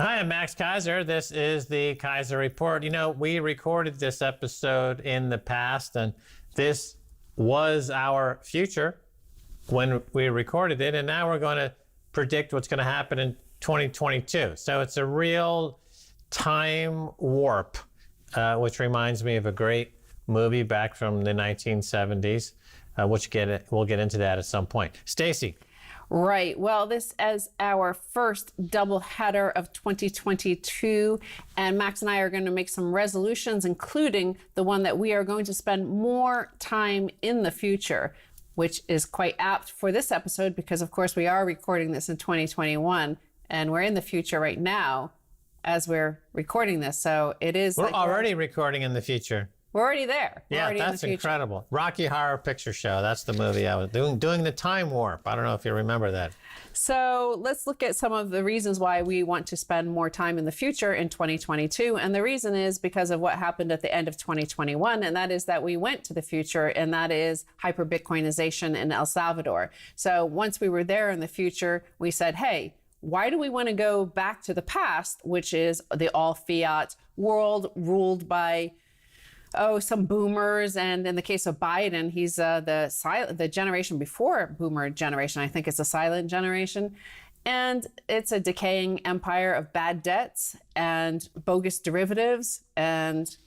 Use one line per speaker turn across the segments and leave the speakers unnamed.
Hi, I'm Max Keiser. This is the Keiser Report. You know, we recorded this episode in the past, and this was our future when we recorded it, and now we're going to predict what's going to happen in 2022. So it's a real time warp, which reminds me of a great movie back from the 1970s, we'll get into that at some point. Stacy.
Right. Well, this is our first double header of 2022, and Max and I are going to make some resolutions, including the one that we are going to spend more time in the future, which is quite apt for this episode because, of course, we are recording this in 2021, and we're in the future right now as we're recording this. So it is.
We're already recording in the future.
We're already there.
Yeah, that's incredible. Rocky Horror Picture Show. That's the movie I was doing the time warp. I don't know if you remember that.
So let's look at some of the reasons why we want to spend more time in the future in 2022. And the reason is because of what happened at the end of 2021. And that is that we went to the future, and that is hyperbitcoinization in El Salvador. So once we were there in the future, we said, hey, why do we want to go back to the past, which is the all fiat world ruled by some boomers, and in the case of Biden, he's the generation before boomer generation. I think it's a silent generation, and it's a decaying empire of bad debts and bogus derivatives and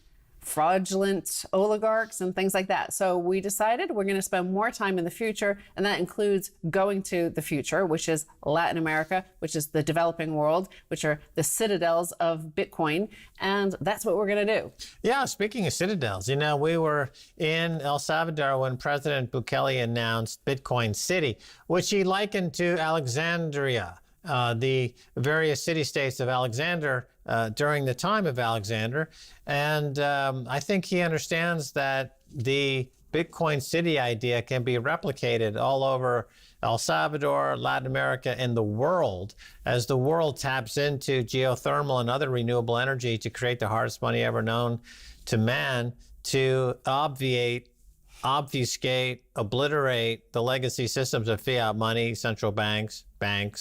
fraudulent oligarchs and things like that. So we decided we're going to spend more time in the future, and that includes going to the future, which is Latin America, which is the developing world, which are the citadels of Bitcoin, and that's what we're going to do.
Yeah, speaking of citadels, you know, we were in El Salvador when President Bukele announced Bitcoin City, which he likened to Alexandria. The various city-states of Alexander during the time of Alexander. And I think he understands that the Bitcoin City idea can be replicated all over El Salvador, Latin America, and the world as the world taps into geothermal and other renewable energy to create the hardest money ever known to man to obfuscate, obliterate the legacy systems of fiat money, central banks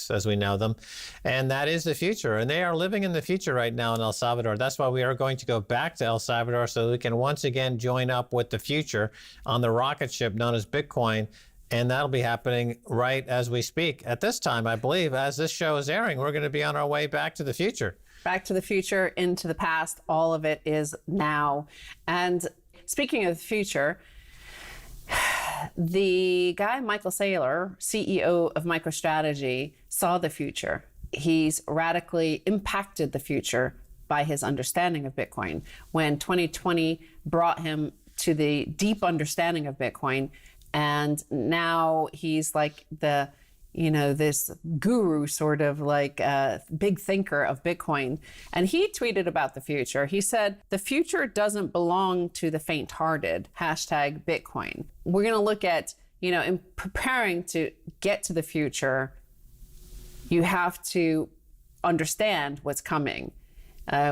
as we know them. And that is the future. And they are living in the future right now in El Salvador. That's why we are going to go back to El Salvador so we can once again join up with the future on the rocket ship known as Bitcoin. And that'll be happening right as we speak. At this time, I believe, as this show is airing, we're going to be on our way back to the future.
Back to the future, into the past, all of it is now. And speaking of the future, the guy, Michael Saylor, CEO of MicroStrategy, saw the future. He's radically impacted the future by his understanding of Bitcoin. When 2020 brought him to the deep understanding of Bitcoin, and now he's like this guru, sort of like a big thinker of Bitcoin. And he tweeted about the future. He said, the future doesn't belong to the faint-hearted, #Bitcoin. We're going to look at, in preparing to get to the future, you have to understand what's coming.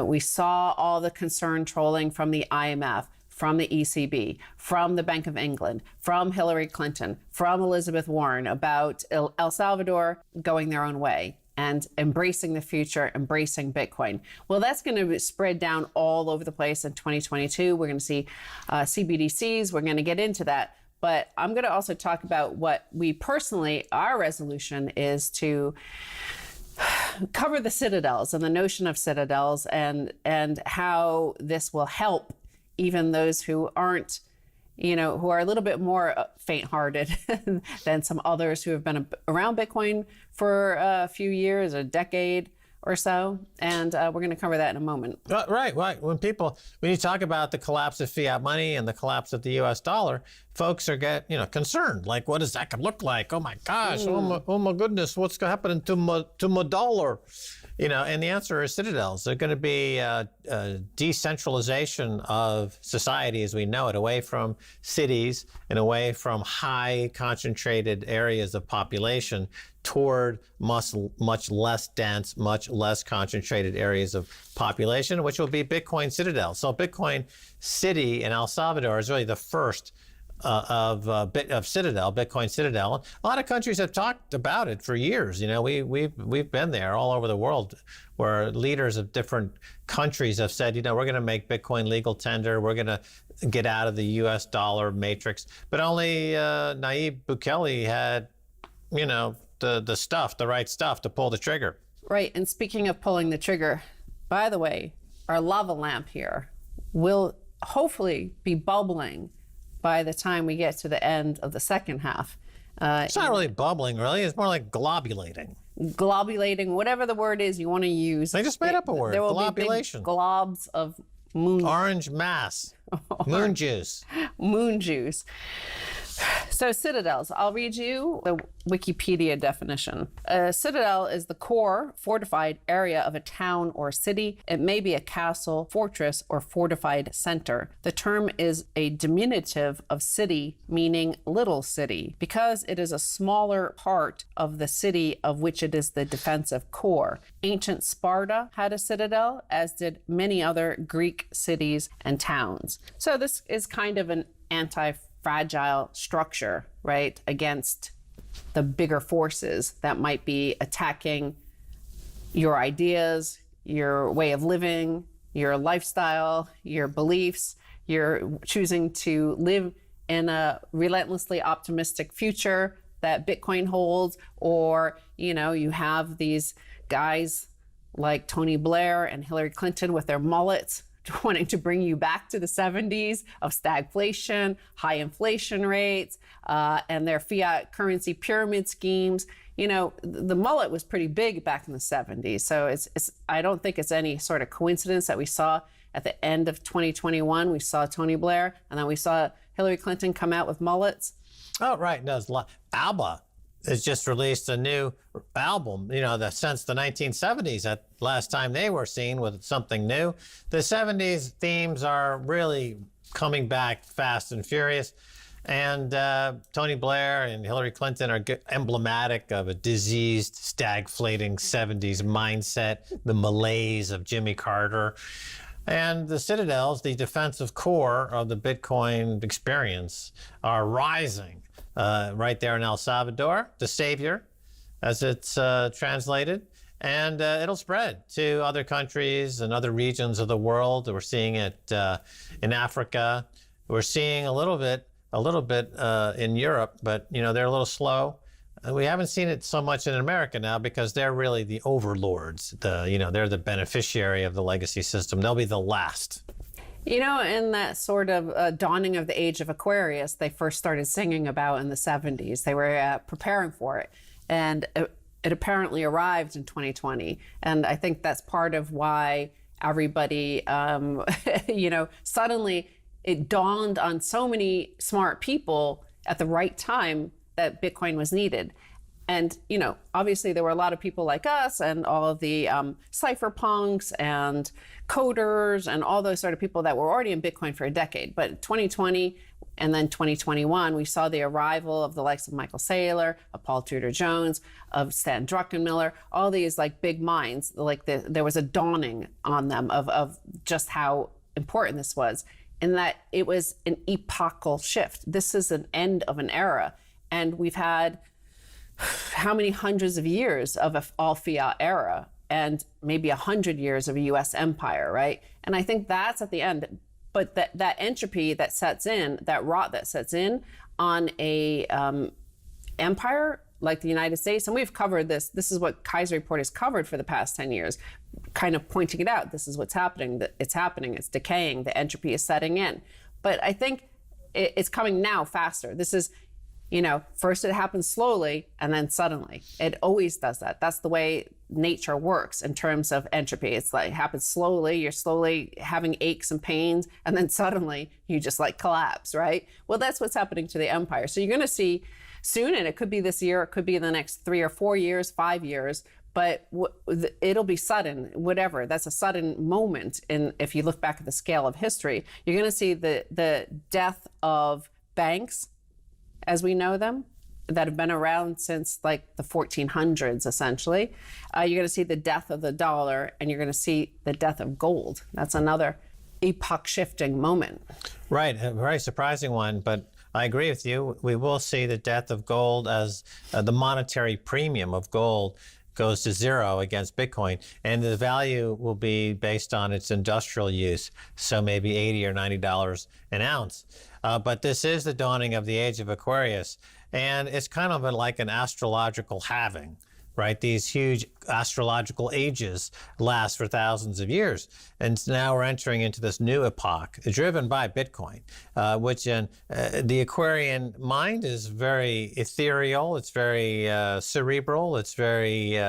We saw all the concern trolling from the IMF, from the ECB, from the Bank of England, from Hillary Clinton, from Elizabeth Warren about El Salvador going their own way and embracing the future, embracing Bitcoin. Well, that's going to spread down all over the place in 2022. We're going to see CBDCs. We're going to get into that. But I'm going to also talk about what we personally, our resolution is to cover the citadels and the notion of citadels and how this will help even those who aren't, who are a little bit more faint-hearted than some others who have been around Bitcoin for a few years, a decade or so. And we're going to cover that in a moment.
Right. When you talk about the collapse of fiat money and the collapse of the U.S. dollar, folks are concerned. Like, what does that look like? Oh my gosh! Oh my goodness! What's happening to my dollar? And the answer is citadels. They're going to be a decentralization of society as we know it, away from cities and away from high concentrated areas of population toward much less dense, much less concentrated areas of population, which will be Bitcoin citadels. So Bitcoin City in El Salvador is really the first of Citadel, Bitcoin Citadel. A lot of countries have talked about it for years. You know, we've been there all over the world, where leaders of different countries have said, you know, we're going to make Bitcoin legal tender. We're going to get out of the U.S. dollar matrix. But only Nayib Bukele had, you know, the right stuff to pull the trigger.
Right. And speaking of pulling the trigger, by the way, our lava lamp here will hopefully be bubbling by the time we get to the end of the second half.
It's not really bubbling, really. It's more like globulating.
Globulating, whatever the word is you want to use.
They just made up a word.
There will
Globulation.
be big globs of moon.
Orange mass. Moon juice.
Moon juice. So citadels, I'll read you the Wikipedia definition. A citadel is the core fortified area of a town or city. It may be a castle, fortress, or fortified center. The term is a diminutive of city, meaning little city, because it is a smaller part of the city of which it is the defensive core. Ancient Sparta had a citadel, as did many other Greek cities and towns. So this is kind of an anti-fragile structure, right, against the bigger forces that might be attacking your ideas, your way of living, your lifestyle, your beliefs. You're choosing to live in a relentlessly optimistic future that Bitcoin holds, or, you know, you have these guys like Tony Blair and Hillary Clinton with their mullets wanting to bring you back to the 70s of stagflation, high inflation rates, and their fiat currency pyramid schemes. You know, the mullet was pretty big back in the 70s. So I don't think it's any sort of coincidence that we saw at the end of 2021, we saw Tony Blair, and then we saw Hillary Clinton come out with mullets.
Oh, right. No, ABBA has just released a new album, you know, since the 1970s, that last time they were seen with something new. The 70s themes are really coming back fast and furious. And Tony Blair and Hillary Clinton are emblematic of a diseased, stagflating 70s mindset, the malaise of Jimmy Carter. And the citadels, the defensive core of the Bitcoin experience, are rising. Right there in El Salvador, the savior, as it's translated. And it'll spread to other countries and other regions of the world. We're seeing it in Africa. We're seeing a little bit in Europe, but, you know, they're a little slow. We haven't seen it so much in America now because they're really the overlords. They're the beneficiary of the legacy system. They'll be the last.
You know, in that sort of dawning of the age of Aquarius, they first started singing about in the 70s. They were preparing for it. And it apparently arrived in 2020. And I think that's part of why everybody, suddenly it dawned on so many smart people at the right time that Bitcoin was needed. And, you know, obviously there were a lot of people like us and all of the cypherpunks and coders and all those sort of people that were already in Bitcoin for a decade. But 2020 and then 2021, we saw the arrival of the likes of Michael Saylor, of Paul Tudor Jones, of Stan Druckenmiller, all these like big minds. There was a dawning on them of just how important this was, in that it was an epochal shift. This is an end of an era. And we've had how many hundreds of years of an all fiat era, and maybe 100 years of a US empire, right? And I think that's at the end. But that entropy that sets in, that rot that sets in on a empire like the United States, and we've covered this is what Keiser Report has covered for the past 10 years, kind of pointing it out. This is what's happening, it's decaying, the entropy is setting in. But I think it's coming now faster. This is, you know, first it happens slowly and then suddenly. It always does that. That's the way nature works in terms of entropy. It's like it happens slowly. You're slowly having aches and pains, and then suddenly you just like collapse, right? Well, that's what's happening to the empire. So you're going to see soon, and it could be this year, it could be in the next 3 or 4 years, 5 years, but it'll be sudden, whatever. That's a sudden moment. And if you look back at the scale of history, you're going to see the death of banks as we know them, that have been around since like the 1400s, essentially. You're going to see the death of the dollar, and you're going to see the death of gold. That's another epoch-shifting moment.
Right, a very surprising one, but I agree with you. We will see the death of gold as the monetary premium of gold goes to zero against Bitcoin, and the value will be based on its industrial use, so maybe $80 or $90 an ounce. But this is the dawning of the age of Aquarius, and it's kind of like an astrological halving, right? These huge astrological ages last for thousands of years. And now we're entering into this new epoch driven by Bitcoin, which the Aquarian mind is very ethereal. It's very cerebral. It's very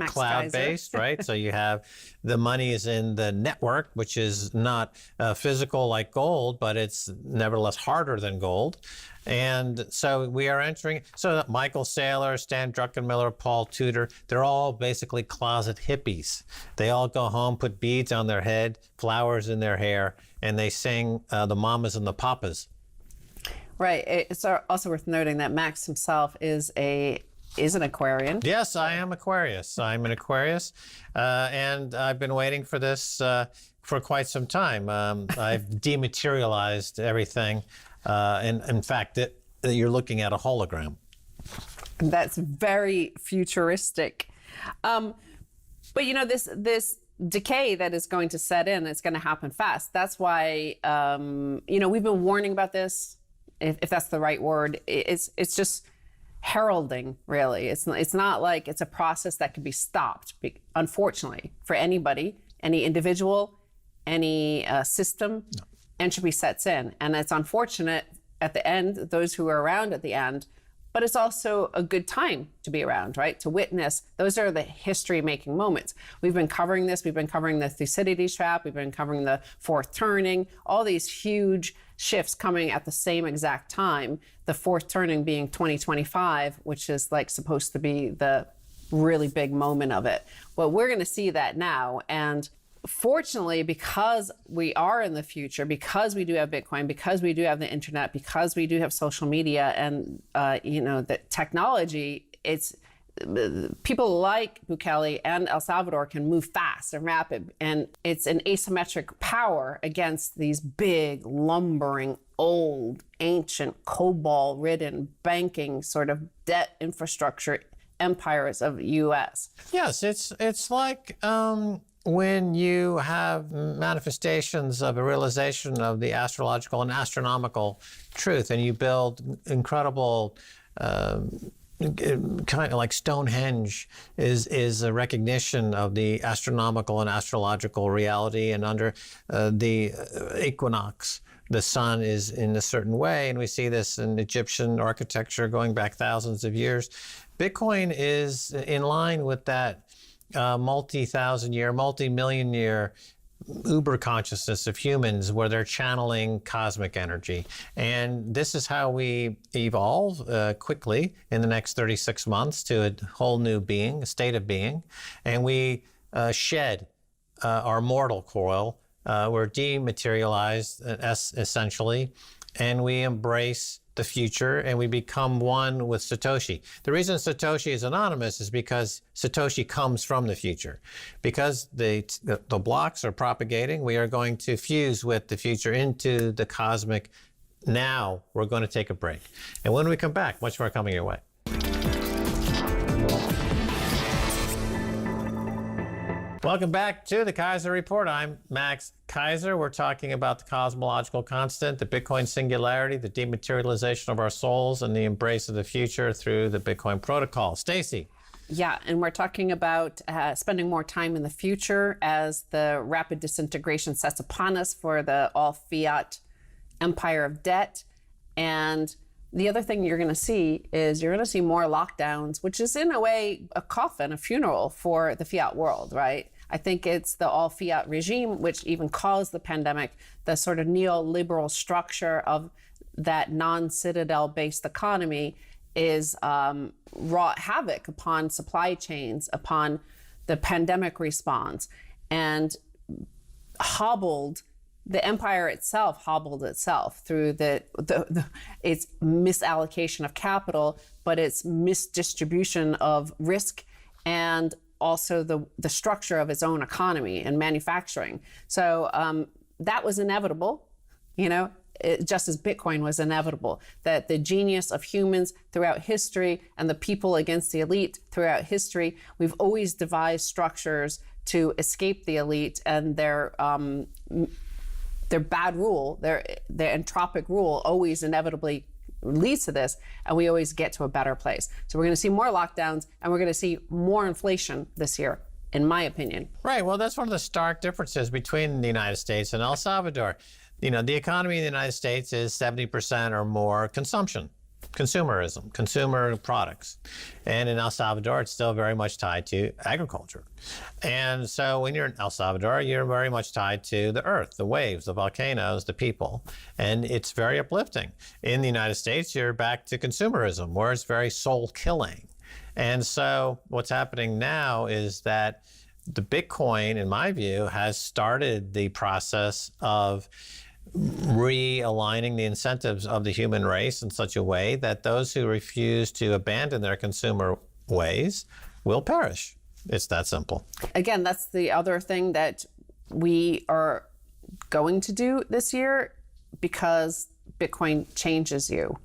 cloud-based, right? So you have the money is in the network, which is not physical like gold, but it's nevertheless harder than gold. And so we are entering, so Michael Saylor, Stan Druckenmiller, Paul Tudor, they're all basically closet hippies. They all go home, put beads on their head, flowers in their hair, and they sing the mamas and the papas.
Right. It's also worth noting that Max himself is an Aquarian.
Yes, I am Aquarius. I'm an Aquarius, and I've been waiting for this for quite some time. I've dematerialized everything. And in fact, you're looking at a hologram.
That's very futuristic. But you know, this decay that is going to set in, it's going to happen fast. That's why, you know, we've been warning about this, if that's the right word. It's just heralding, really. It's not like it's a process that can be stopped, unfortunately, for anybody, any individual, any system. No. Entropy sets in, and it's unfortunate at the end, those who are around at the end, but it's also a good time to be around, right? To witness, those are the history-making moments. We've been covering this, we've been covering the Thucydides trap, we've been covering the fourth turning, all these huge shifts coming at the same exact time, the fourth turning being 2025, which is like supposed to be the really big moment of it. Well, we're gonna see that now, and fortunately, because we are in the future, because we do have Bitcoin, because we do have the internet, because we do have social media and you know, the technology, it's people like Bukele and El Salvador can move fast and rapid, and it's an asymmetric power against these big, lumbering, old, ancient, COBOL-ridden banking sort of debt infrastructure empires of the U.S.
Yes, it's like when you have manifestations of a realization of the astrological and astronomical truth, and you build incredible, kind of like Stonehenge is a recognition of the astronomical and astrological reality, and under the equinox, the sun is in a certain way, and we see this in Egyptian architecture going back thousands of years. Bitcoin is in line with that multi-thousand year, multi-million year uber consciousness of humans, where they're channeling cosmic energy. And this is how we evolve quickly in the next 36 months to a whole new being, a state of being. And we shed our mortal coil. We're dematerialized essentially, and we embrace the future, and we become one with Satoshi. The reason Satoshi is anonymous is because Satoshi comes from the future. Because the blocks are propagating, we are going to fuse with the future into the cosmic. Now we're going to take a break. And when we come back, much more coming your way. Welcome back to the Keiser Report. I'm Max Keiser. We're talking about the cosmological constant, the Bitcoin singularity, the dematerialization of our souls, and the embrace of the future through the Bitcoin protocol. Stacy.
Yeah, and we're talking about spending more time in the future as the rapid disintegration sets upon us for the all-fiat empire of debt. And the other thing you're going to see is you're going to see more lockdowns, which is in a way a coffin, a funeral for the fiat world, right? I think it's the all-fiat regime, which even caused the pandemic, the sort of neoliberal structure of that non-citadel-based economy is wrought havoc upon supply chains, upon the pandemic response, and hobbled the empire itself, hobbled itself through its misallocation of capital, but its misdistribution of risk, and also the structure of its own economy and manufacturing. So that was inevitable. You know, just as Bitcoin was inevitable, that the genius of humans throughout history and the people against the elite throughout history, we've always devised structures to escape the elite and their bad rule, their entropic rule always inevitably leads to this, and we always get to a better place. So we're going to see more lockdowns, and we're going to see more inflation this year, in my opinion.
Right. Well, that's one of the stark differences between the United States and El Salvador. The economy in the United States is 70% or more consumption, consumerism, consumer products. And in El Salvador, it's still very much tied to agriculture. And so when you're in El Salvador, you're very much tied to the earth, the waves, the volcanoes, the people. And it's very uplifting. In the United States, you're back to consumerism, where it's very soul-killing. And so what's happening now is that the Bitcoin, in my view, has started the process of realigning the incentives of the human race in such a way that those who refuse to abandon their consumer ways will perish. It's that simple.
Again, that's the other thing that we are going to do this year, because Bitcoin changes you.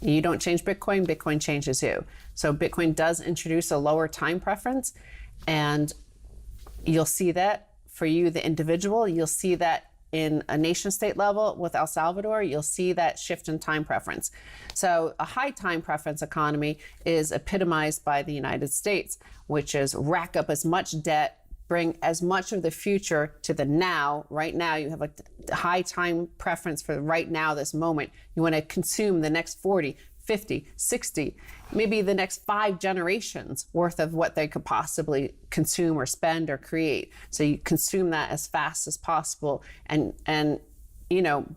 You don't change Bitcoin, Bitcoin changes you. So Bitcoin does introduce a lower time preference, and you'll see that for you, the individual. You'll see that in a nation state level with El Salvador. You'll see that shift in time preference. So a high time preference economy is epitomized by the United States, which is rack up as much debt, bring as much of the future to the now. Right now, you have a high time preference for right now, this moment. You want to consume the next 40, 50, 60, maybe the next 5 generations worth of what they could possibly consume or spend or create. So you consume that as fast as possible and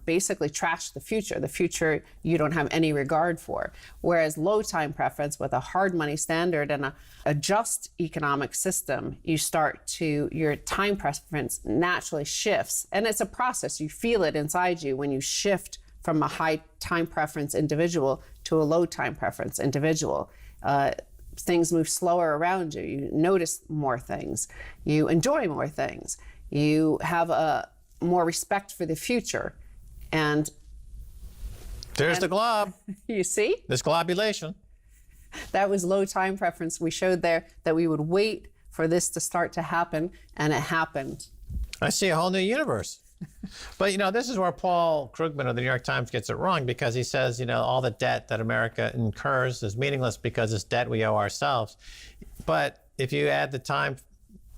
basically trash the future you don't have any regard for. Whereas low time preference with a hard money standard and a just economic system, your time preference naturally shifts. And it's a process. You feel it inside you when you shift from a high time preference individual to a low time preference individual. Things move slower around you. You notice more things. You enjoy more things. You have more respect for the future. And
there's the glob.
You see?
This globulation.
That was low time preference. We showed there that we would wait for this to start to happen, and it happened.
I see a whole new universe. But, this is where Paul Krugman of the New York Times gets it wrong, because he says, all the debt that America incurs is meaningless because it's debt we owe ourselves. But if you add the time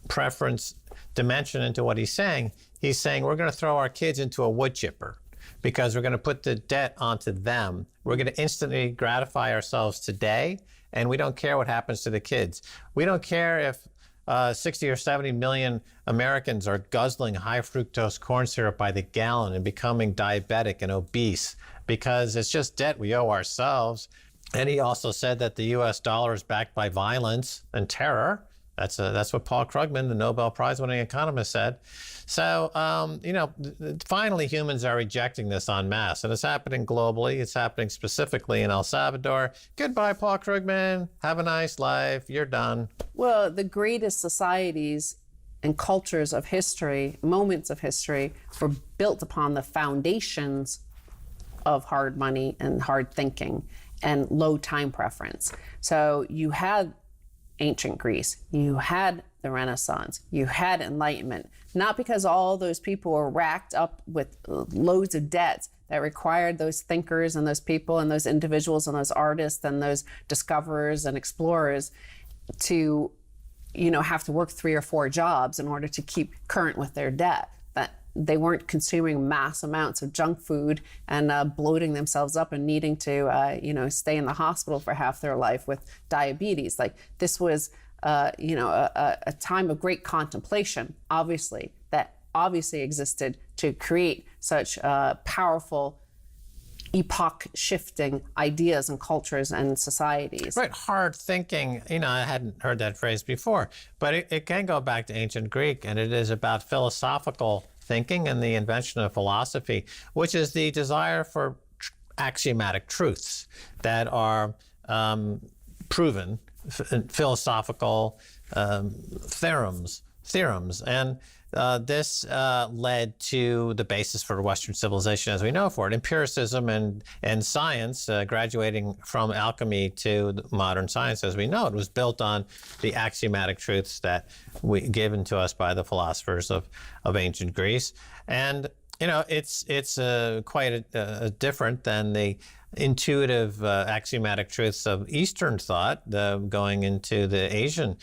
preference dimension into what he's saying we're going to throw our kids into a wood chipper because we're going to put the debt onto them. We're going to instantly gratify ourselves today, and we don't care what happens to the kids. We don't care if 60 or 70 million Americans are guzzling high fructose corn syrup by the gallon and becoming diabetic and obese, because it's just debt we owe ourselves. And he also said that the US dollar is backed by violence and terror. That's what Paul Krugman, the Nobel Prize-winning economist, said. So, finally humans are rejecting this en masse, and it's happening globally. It's happening specifically in El Salvador. Goodbye, Paul Krugman. Have a nice life. You're done.
Well, the greatest societies and cultures of history, moments of history, were built upon the foundations of hard money and hard thinking and low time preference. So you had ancient Greece, you had the Renaissance, you had Enlightenment, not because all those people were racked up with loads of debts that required those thinkers and those people and those individuals and those artists and those discoverers and explorers to, have to work 3 or 4 jobs in order to keep current with their debt. That they weren't consuming mass amounts of junk food and bloating themselves up and needing to, stay in the hospital for half their life with diabetes. Like, this was, a time of great contemplation, that obviously existed to create such powerful epoch-shifting ideas and cultures and societies.
Right, hard thinking, I hadn't heard that phrase before, but it can go back to ancient Greek, and it is about philosophical thinking and the invention of philosophy, which is the desire for axiomatic truths that are proven, philosophical theorems. And this led to the basis for Western civilization as we know for it, empiricism and science, graduating from alchemy to the modern science as we know it, was built on the axiomatic truths that given to us by the philosophers of ancient Greece. And it's quite different than the intuitive axiomatic truths of Eastern thought, going into the Asian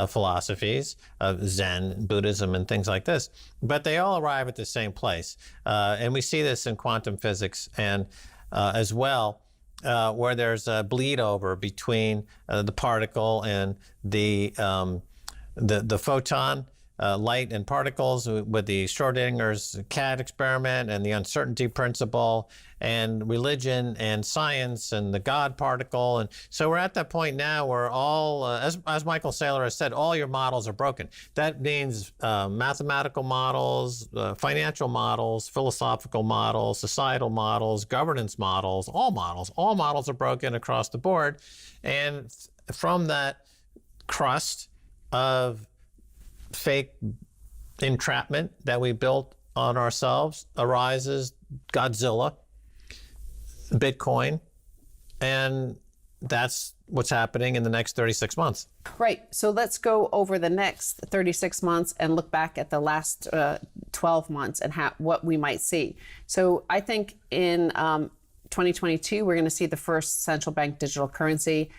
philosophies of Zen, Buddhism, and things like this. But they all arrive at the same place. And we see this in quantum physics and as well, where there's a bleed over between the particle and the photon. Light and particles with the Schrodinger's cat experiment and the uncertainty principle and religion and science and the God particle. And so we're at that point now where all, as Michael Saylor has said, all your models are broken. That means mathematical models, financial models, philosophical models, societal models, governance models, all models are broken across the board. And from that crust of fake entrapment that we built on ourselves arises Godzilla, Bitcoin, and that's what's happening in the next 36 months.
Right. So let's go over the next 36 months and look back at the last 12 months and what we might see. So I think in 2022, we're going to see the first central bank digital currency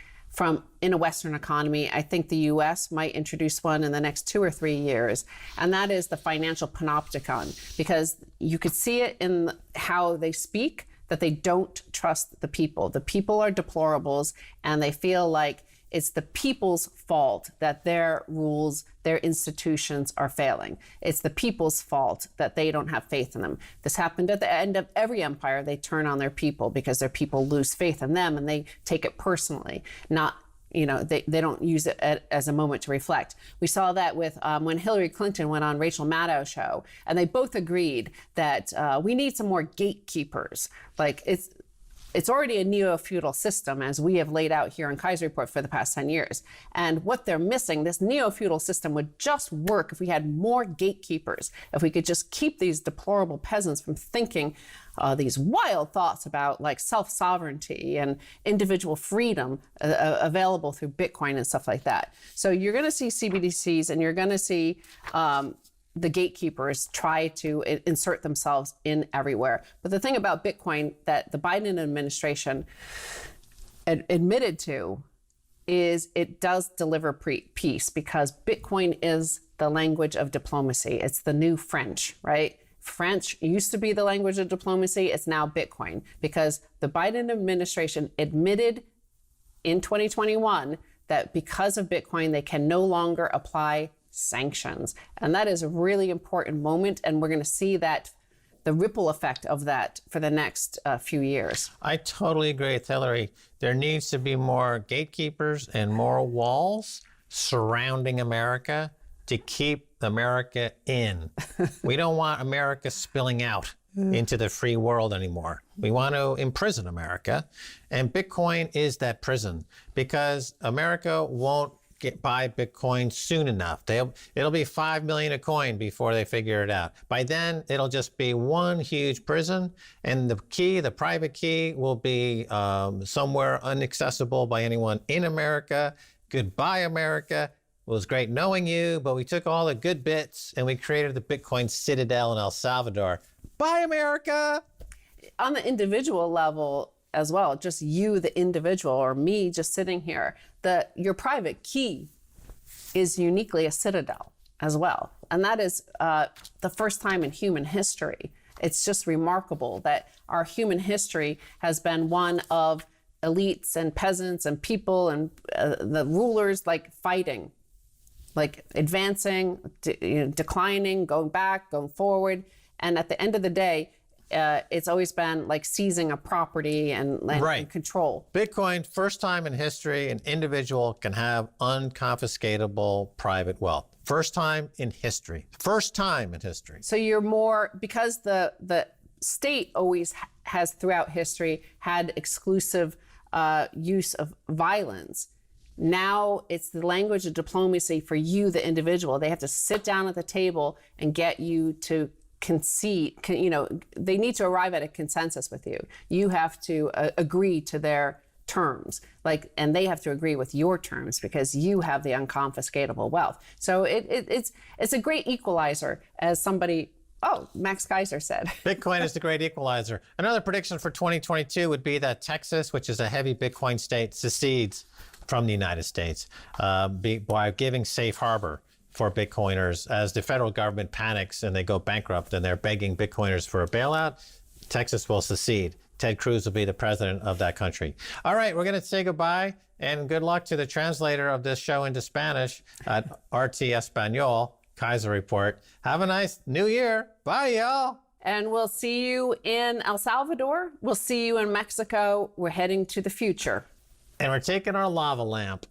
in a Western economy. I think the US might introduce one in the next 2 or 3 years. And that is the financial panopticon, because you could see it in how they speak, that they don't trust the people. The people are deplorables, and they feel like it's the people's fault that their rules, their institutions are failing. It's the people's fault that they don't have faith in them. This happened at the end of every empire. They turn on their people because their people lose faith in them and they take it personally. They don't use it as a moment to reflect. We saw that with when Hillary Clinton went on Rachel Maddow's show, and they both agreed that we need some more gatekeepers. Like it's already a neo-feudal system, as we have laid out here in Keiser Report for the past 10 years. And what they're missing, this neo-feudal system would just work if we had more gatekeepers, if we could just keep these deplorable peasants from thinking these wild thoughts about like self-sovereignty and individual freedom available through Bitcoin and stuff like that. So you're going to see CBDCs, and you're going to see the gatekeepers try to insert themselves in everywhere. But the thing about Bitcoin that the Biden administration admitted to is it does deliver peace, because Bitcoin is the language of diplomacy. It's the new French, right? French used to be the language of diplomacy. It's now Bitcoin, because the Biden administration admitted in 2021 that because of Bitcoin, they can no longer apply sanctions. And that is a really important moment. And we're going to see that the ripple effect of that for the next few years.
I totally agree with Hillary. There needs to be more gatekeepers and more walls surrounding America to keep America in. We don't want America spilling out into the free world anymore. We want to imprison America. And Bitcoin is that prison, because America won't buy Bitcoin soon enough. It'll be 5 million a coin before they figure it out. By then, it'll just be one huge prison, and the private key will be somewhere inaccessible by anyone in America. Goodbye, America. It was great knowing you, but we took all the good bits and we created the Bitcoin citadel in El Salvador. Bye, America.
On the individual level as well, just you, the individual, or me just sitting here, your private key is uniquely a citadel as well. And that is the first time in human history. It's just remarkable that our human history has been one of elites and peasants and people and the rulers like fighting, like advancing, declining, going back, going forward. And at the end of the day, it's always been like seizing a property and control. Bitcoin,
first time in history, an individual can have unconfiscatable private wealth. First time in history. First time in history.
So you're more, because the state always has throughout history had exclusive use of violence. Now it's the language of diplomacy for you, the individual. They have to sit down at the table and get you to concede. They need to arrive at a consensus with you. You have to agree to their terms, and they have to agree with your terms because you have the unconfiscatable wealth. So it's a great equalizer, as somebody. Oh, Max Keiser said.
Bitcoin is the great equalizer. Another prediction for 2022 would be that Texas, which is a heavy Bitcoin state, secedes from the United States by giving safe harbor for Bitcoiners. As the federal government panics and they go bankrupt and they're begging Bitcoiners for a bailout, Texas will secede. Ted Cruz will be the president of that country. All right, we're going to say goodbye and good luck to the translator of this show into Spanish at RT Espanol. Keiser Report. Have a nice new year. Bye, y'all.
And we'll see you in El Salvador. We'll see you in Mexico. We're heading to the future.
And we're taking our lava lamp